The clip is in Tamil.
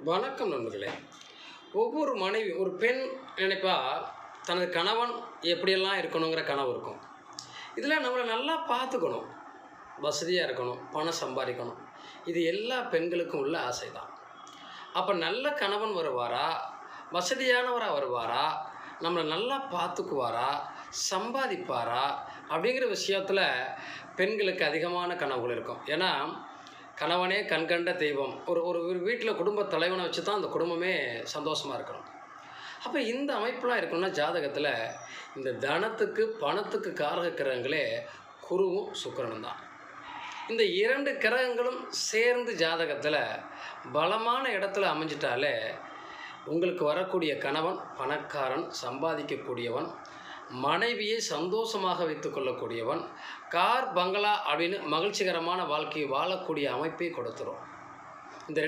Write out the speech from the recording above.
வணக்கம் நண்பர்களே. ஒவ்வொரு மனைவி ஒரு பெண் நினைப்பா, தனது கணவன் எப்படியெல்லாம் இருக்கணுங்கிற கனவு இருக்கும். இதில் நம்மளை நல்லா பார்த்துக்கணும், வசதியாக இருக்கணும், பணம் சம்பாதிக்கணும். இது எல்லா பெண்களுக்கும் உள்ள ஆசை தான். அப்போ நல்ல கணவன் வருவாரா, வசதியானவராக வருவாரா, நம்மளை நல்லா பார்த்துக்குவாரா, சம்பாதிப்பாரா அப்படிங்கிற விஷயத்தில் பெண்களுக்கு அதிகமான கனவுகள் இருக்கும். ஏன்னா கணவனே கண்கண்ட தெய்வம். ஒரு ஒரு வீட்டில் குடும்ப தலைவனை வச்சு தான் அந்த குடும்பமே சந்தோஷமாக இருக்கணும். அப்போ இந்த அமைப்பெலாம் இருக்கணும்னா ஜாதகத்தில் இந்த தனத்துக்கு பணத்துக்கு காரக கிரகங்களே குருவும் சுக்கிரனும் தான். இந்த இரண்டு கிரகங்களும் சேர்ந்து ஜாதகத்தில் பலமான இடத்துல அமைஞ்சிட்டாலே உங்களுக்கு வரக்கூடிய கணவன் பணக்காரன், சம்பாதிக்கக்கூடியவன், மனைவியை சந்தோஷமாக வைத்து கொள்ளக்கூடியவன், கார் பங்களா அப்படின்னு மகிழ்ச்சிகரமான வாழ்க்கையை வாழக்கூடிய அமைப்பை கொடுத்துரும். இந்த